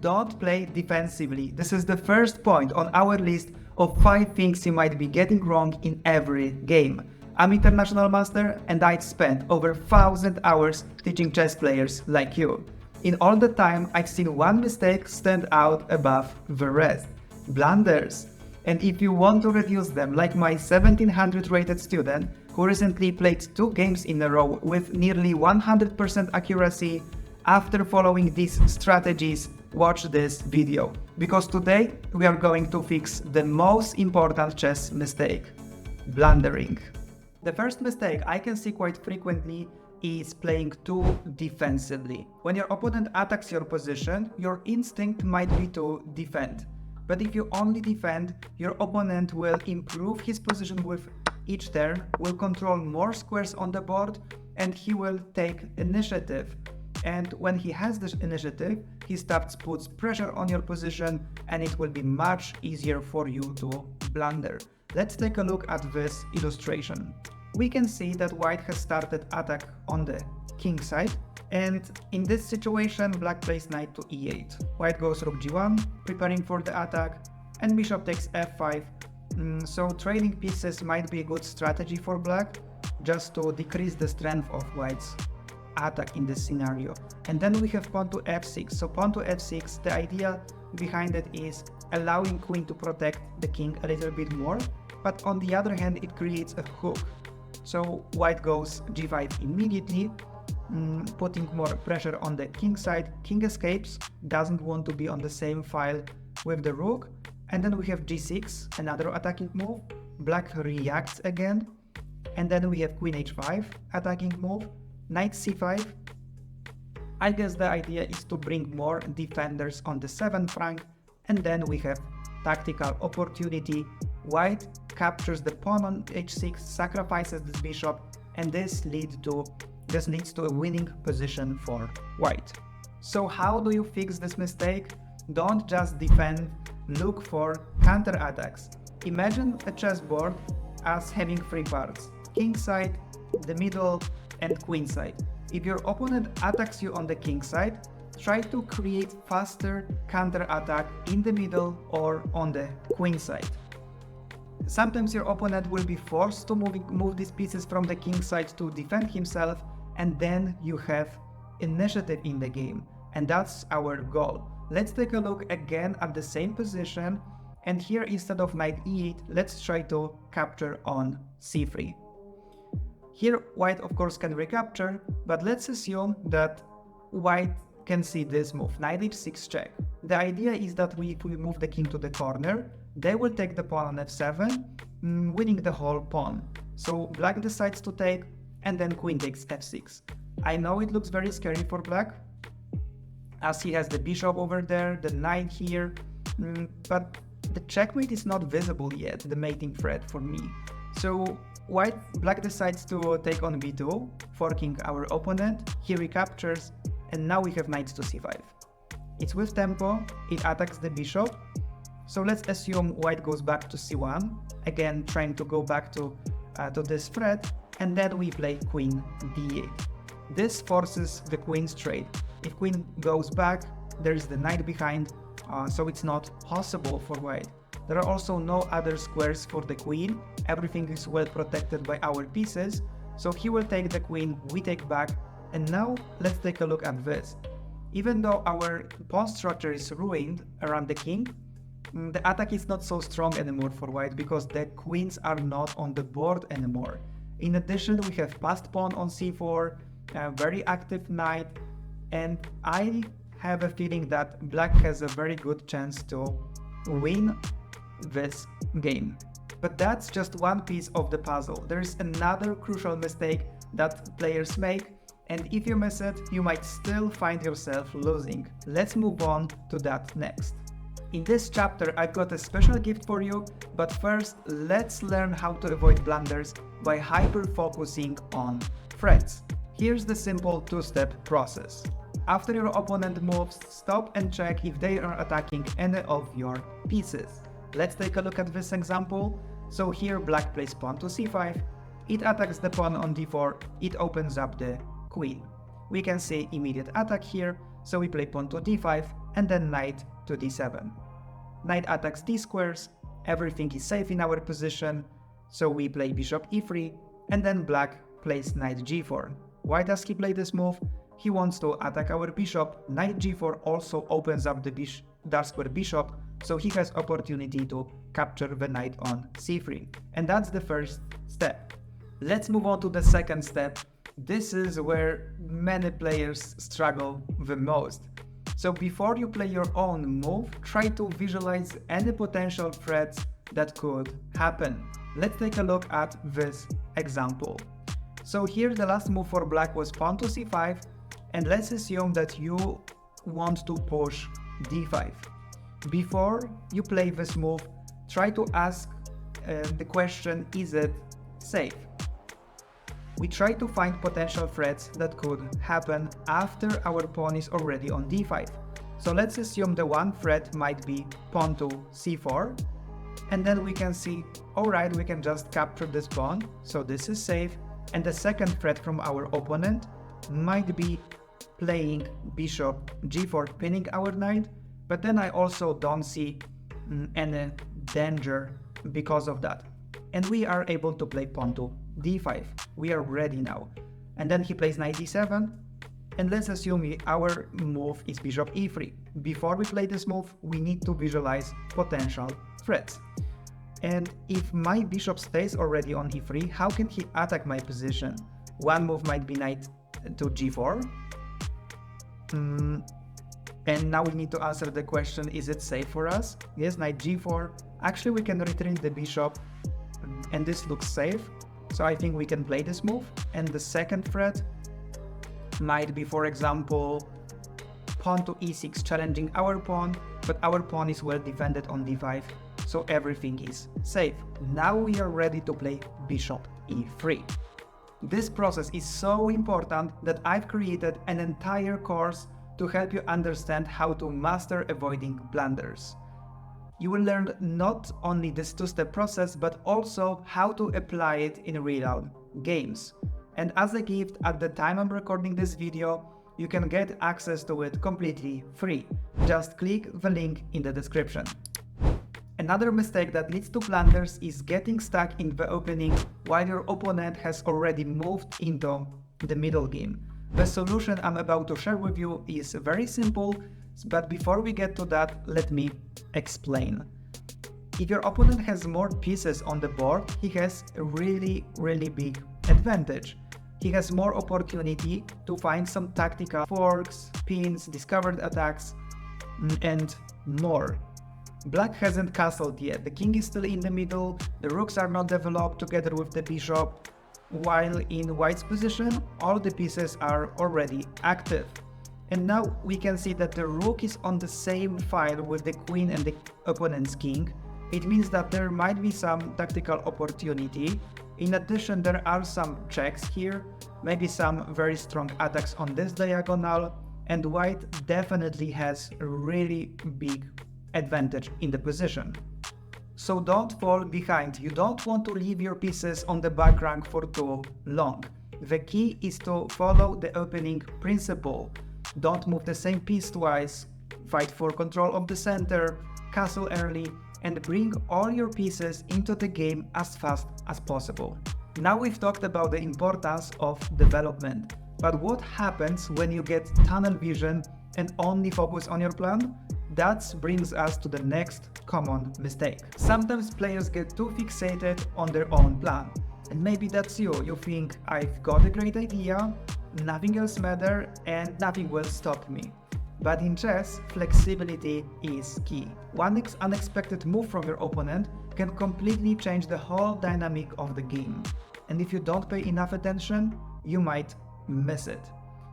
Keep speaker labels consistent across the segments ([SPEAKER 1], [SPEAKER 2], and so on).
[SPEAKER 1] don't play defensively. This is the first point on our list of 5 things you might be getting wrong in every game. I'm International Master and I've spent over 1,000 hours teaching chess players like you. In all the time, I've seen one mistake stand out above the rest: blunders. And if you want to reduce them, like my 1700 rated student who recently played 2 games in a row with nearly 100% accuracy, after following these strategies, watch this video. Because today we are going to fix the most important chess mistake: blundering. The first mistake I can see quite frequently is playing too defensively. When your opponent attacks your position, your instinct might be to defend. But if you only defend, your opponent will improve his position with each turn, will control more squares on the board, and he will take initiative. And when he has this initiative, he puts pressure on your position, and it will be much easier for you to blunder. Let's take a look at this illustration. We can see that white has started attack on the king side, and in this situation black plays knight to e8. White goes rook g1, preparing for the attack, and bishop takes f5. So trading pieces might be a good strategy for black, just to decrease the strength of white's attack in this scenario. And then we have pawn to f6. So pawn to f6, the idea behind it is allowing queen to protect the king a little bit more, but on the other hand it creates a hook. So white goes g5 immediately, putting more pressure on the king side. King escapes, doesn't want to be on the same file with the rook. And then we have g6, another attacking move. Black reacts again. And then we have queen h5, attacking move. Knight c5. I guess the idea is to bring more defenders on the 7th rank. And then we have tactical opportunity. White captures the pawn on h6, sacrifices this bishop, and this leads to a winning position for white. So how do you fix this mistake? Don't just defend, look for counterattacks. Imagine a chessboard as having 3 parts: king side, the middle, and queen side. If your opponent attacks you on the king side, try to create faster counterattack in the middle or on the queen side. Sometimes your opponent will be forced to move these pieces from the king side to defend himself, and then you have initiative in the game, and that's our goal. Let's take a look again at the same position, and here instead of knight e8, let's try to capture on c3. Here white of course can recapture, but let's assume that white can see this move, knight h6 check. The idea is that if we move the king to the corner, they will take the pawn on f7, winning the whole pawn. So black decides to take, and then queen takes f6. I know it looks very scary for black, as he has the bishop over there, the knight here, but the checkmate is not visible yet, the mating threat for me. So black decides to take on b2, forking our opponent. He recaptures, and now we have knight to c5. It's with tempo, it attacks the bishop. So let's assume white goes back to c1, again trying to go back to this threat, and then we play queen d8. This forces the queen's trade. If queen goes back, there's the knight behind, so it's not possible for white. There are also no other squares for the queen, everything is well protected by our pieces, so he will take the queen, we take back, and now let's take a look at this. Even though our pawn structure is ruined around the king, the attack is not so strong anymore for white because the queens are not on the board anymore. In addition, we have passed pawn on c4, a very active knight, and I have a feeling that black has a very good chance to win this game. But that's just one piece of the puzzle. There is another crucial mistake that players make, and if you miss it, you might still find yourself losing. Let's move on to that next. In this chapter, I've got a special gift for you, but first, let's learn how to avoid blunders by hyper-focusing on threats. Here's the simple 2-step process. After your opponent moves, stop and check if they are attacking any of your pieces. Let's take a look at this example. So here black plays pawn to c5, it attacks the pawn on d4, it opens up the queen. We can see immediate attack here, so we play pawn to d5, and then knight to d7. Knight attacks d squares, everything is safe in our position, so we play bishop e3, and then black plays knight g4. Why does he play this move? He wants to attack our bishop. Knight g4 also opens up the dark square bishop, so he has opportunity to capture the knight on c3. And that's the first step. Let's move on to the second step. This is where many players struggle the most. So before you play your own move, try to visualize any potential threats that could happen. Let's take a look at this example. So here the last move for black was pawn to c5, and let's assume that you want to push d5. Before you play this move, try to ask the question, is it safe? We try to find potential threats that could happen after our pawn is already on d5. So let's assume the one threat might be pawn to c4, and then we can see, alright, we can just capture this pawn, so this is safe. And the second threat from our opponent might be playing bishop g4, pinning our knight, but then I also don't see any danger because of that. And we are able to play pawn to d5. We are ready now. And then he plays knight d7, and let's assume our move is bishop e3. Before we play this move, we need to visualize potential threats. And if my bishop stays already on e3, how can he attack my position? One move might be knight to g4. And now we need to answer the question, is it safe for us? Yes, knight g4. Actually, we can retreat the bishop, and this looks safe. So I think we can play this move. And the second threat might be, for example, pawn to e6, challenging our pawn, but our pawn is well defended on d5, so everything is safe. Now we are ready to play bishop e3. This process is so important that I've created an entire course to help you understand how to master avoiding blunders. You will learn not only this two-step process, but also how to apply it in real games. And as a gift, at the time I'm recording this video, you can get access to it completely free. Just click the link in the description. Another mistake that leads to blunders is getting stuck in the opening while your opponent has already moved into the middle game. The solution I'm about to share with you is very simple, but before we get to that, let me explain. If your opponent has more pieces on the board, he has a really big advantage. He has more opportunity to find some tactical forks, pins, discovered attacks, and more. Black hasn't castled yet, the king is still in the middle, the rooks are not developed together with the bishop, while in white's position, all the pieces are already active. And now we can see that the rook is on the same file with the queen and the opponent's king. It means that there might be some tactical opportunity. In addition, there are some checks here, maybe some very strong attacks on this diagonal, and white definitely has a really big advantage in the position. So don't fall behind. You don't want to leave your pieces on the back rank for too long. The key is to follow the opening principle. Don't move the same piece twice, fight for control of the center, castle early, and bring all your pieces into the game as fast as possible. Now we've talked about the importance of development, but what happens when you get tunnel vision and only focus on your plan? That brings us to the next common mistake. Sometimes players get too fixated on their own plan. And maybe that's you. You think, I've got a great idea, nothing else matters, and nothing will stop me. But in chess, flexibility is key. One unexpected move from your opponent can completely change the whole dynamic of the game. And if you don't pay enough attention, you might miss it.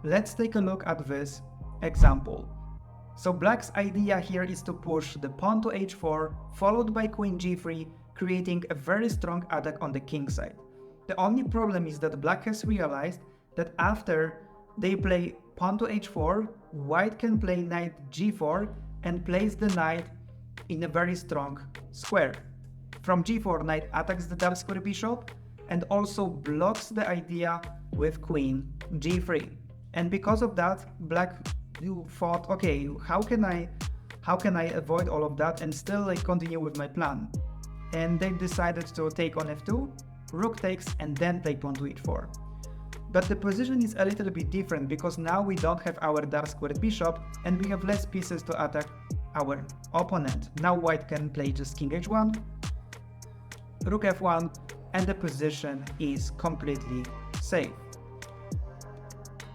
[SPEAKER 1] Let's take a look at this example. So black's idea here is to push the pawn to h4, followed by queen g3, creating a very strong attack on the king side. The only problem is that black has realized that after they play pawn to h4, white can play knight g4 and place the knight in a very strong square. From g4, knight attacks the dark square bishop and also blocks the idea with queen g3. And because of that, black you thought, okay, how can I avoid all of that and still like continue with my plan? And they decided to take on f2, rook takes, and then take pawn to h4. But the position is a little bit different because now we don't have our dark squared bishop and we have less pieces to attack our opponent. Now white can play just king h1, rook f1, and the position is completely safe.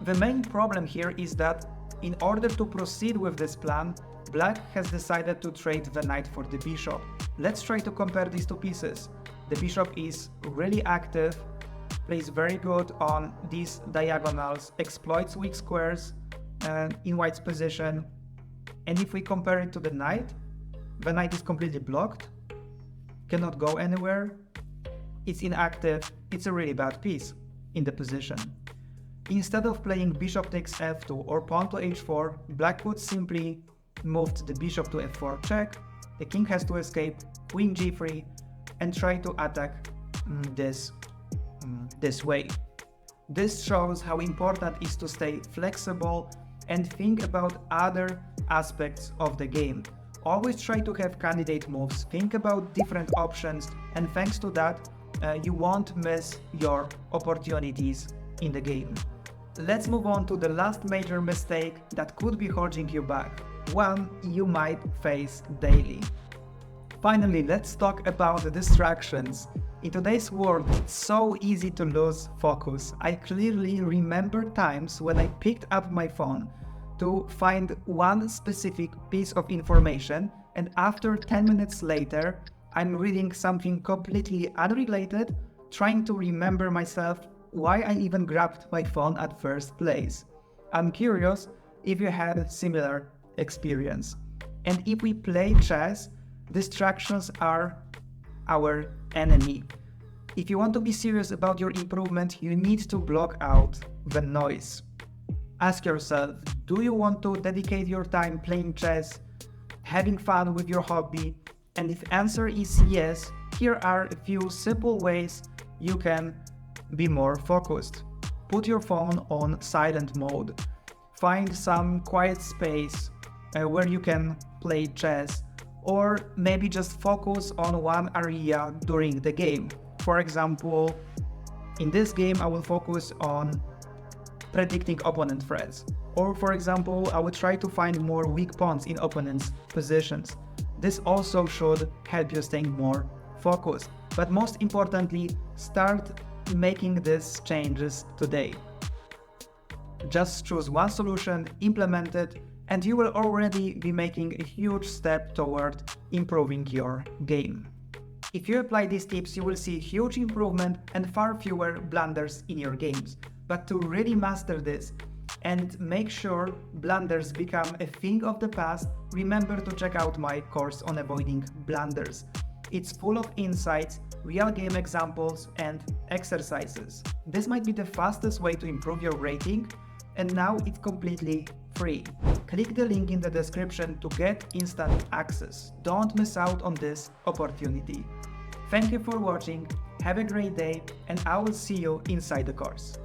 [SPEAKER 1] The main problem here is that in order to proceed with this plan, black has decided to trade the knight for the bishop. Let's try to compare these two pieces. The bishop is really active, plays very good on these diagonals, exploits weak squares in white's position. And if we compare it to the knight is completely blocked, cannot go anywhere, it's inactive, it's a really bad piece in the position. Instead of playing bishop takes f2 or pawn to h4, black would simply move the bishop to f4 check, the king has to escape, queen g3, and try to attack this way. This shows how important it is to stay flexible and think about other aspects of the game. Always try to have candidate moves, think about different options, and thanks to that, you won't miss your opportunities in the game. Let's move on to the last major mistake that could be holding you back, one you might face daily. Finally, let's talk about the distractions. In today's world, it's so easy to lose focus. I clearly remember times when I picked up my phone to find one specific piece of information, and after 10 minutes later, I'm reading something completely unrelated, trying to remember myself why I even grabbed my phone at first place. I'm curious if you had a similar experience. And if we play chess, distractions are our enemy. If you want to be serious about your improvement, you need to block out the noise. Ask yourself, do you want to dedicate your time playing chess, having fun with your hobby? And if answer is yes, here are a few simple ways you can be more focused. Put your phone on silent mode. Find some quiet space where you can play chess, or maybe just focus on one area during the game. For example, in this game I will focus on predicting opponent threats. Or for example, I will try to find more weak pawns in opponent's positions. This also should help you staying more focused. But most importantly, start making these changes today. Just choose one solution, implement it, and you will already be making a huge step toward improving your game. If you apply these tips, you will see huge improvement and far fewer blunders in your games. But to really master this and make sure blunders become a thing of the past, remember to check out my course on avoiding blunders. It's full of insights, real game examples, and exercises. This might be the fastest way to improve your rating, and now it's completely free. Click the link in the description to get instant access. Don't miss out on this opportunity. Thank you for watching, have a great day, and I will see you inside the course.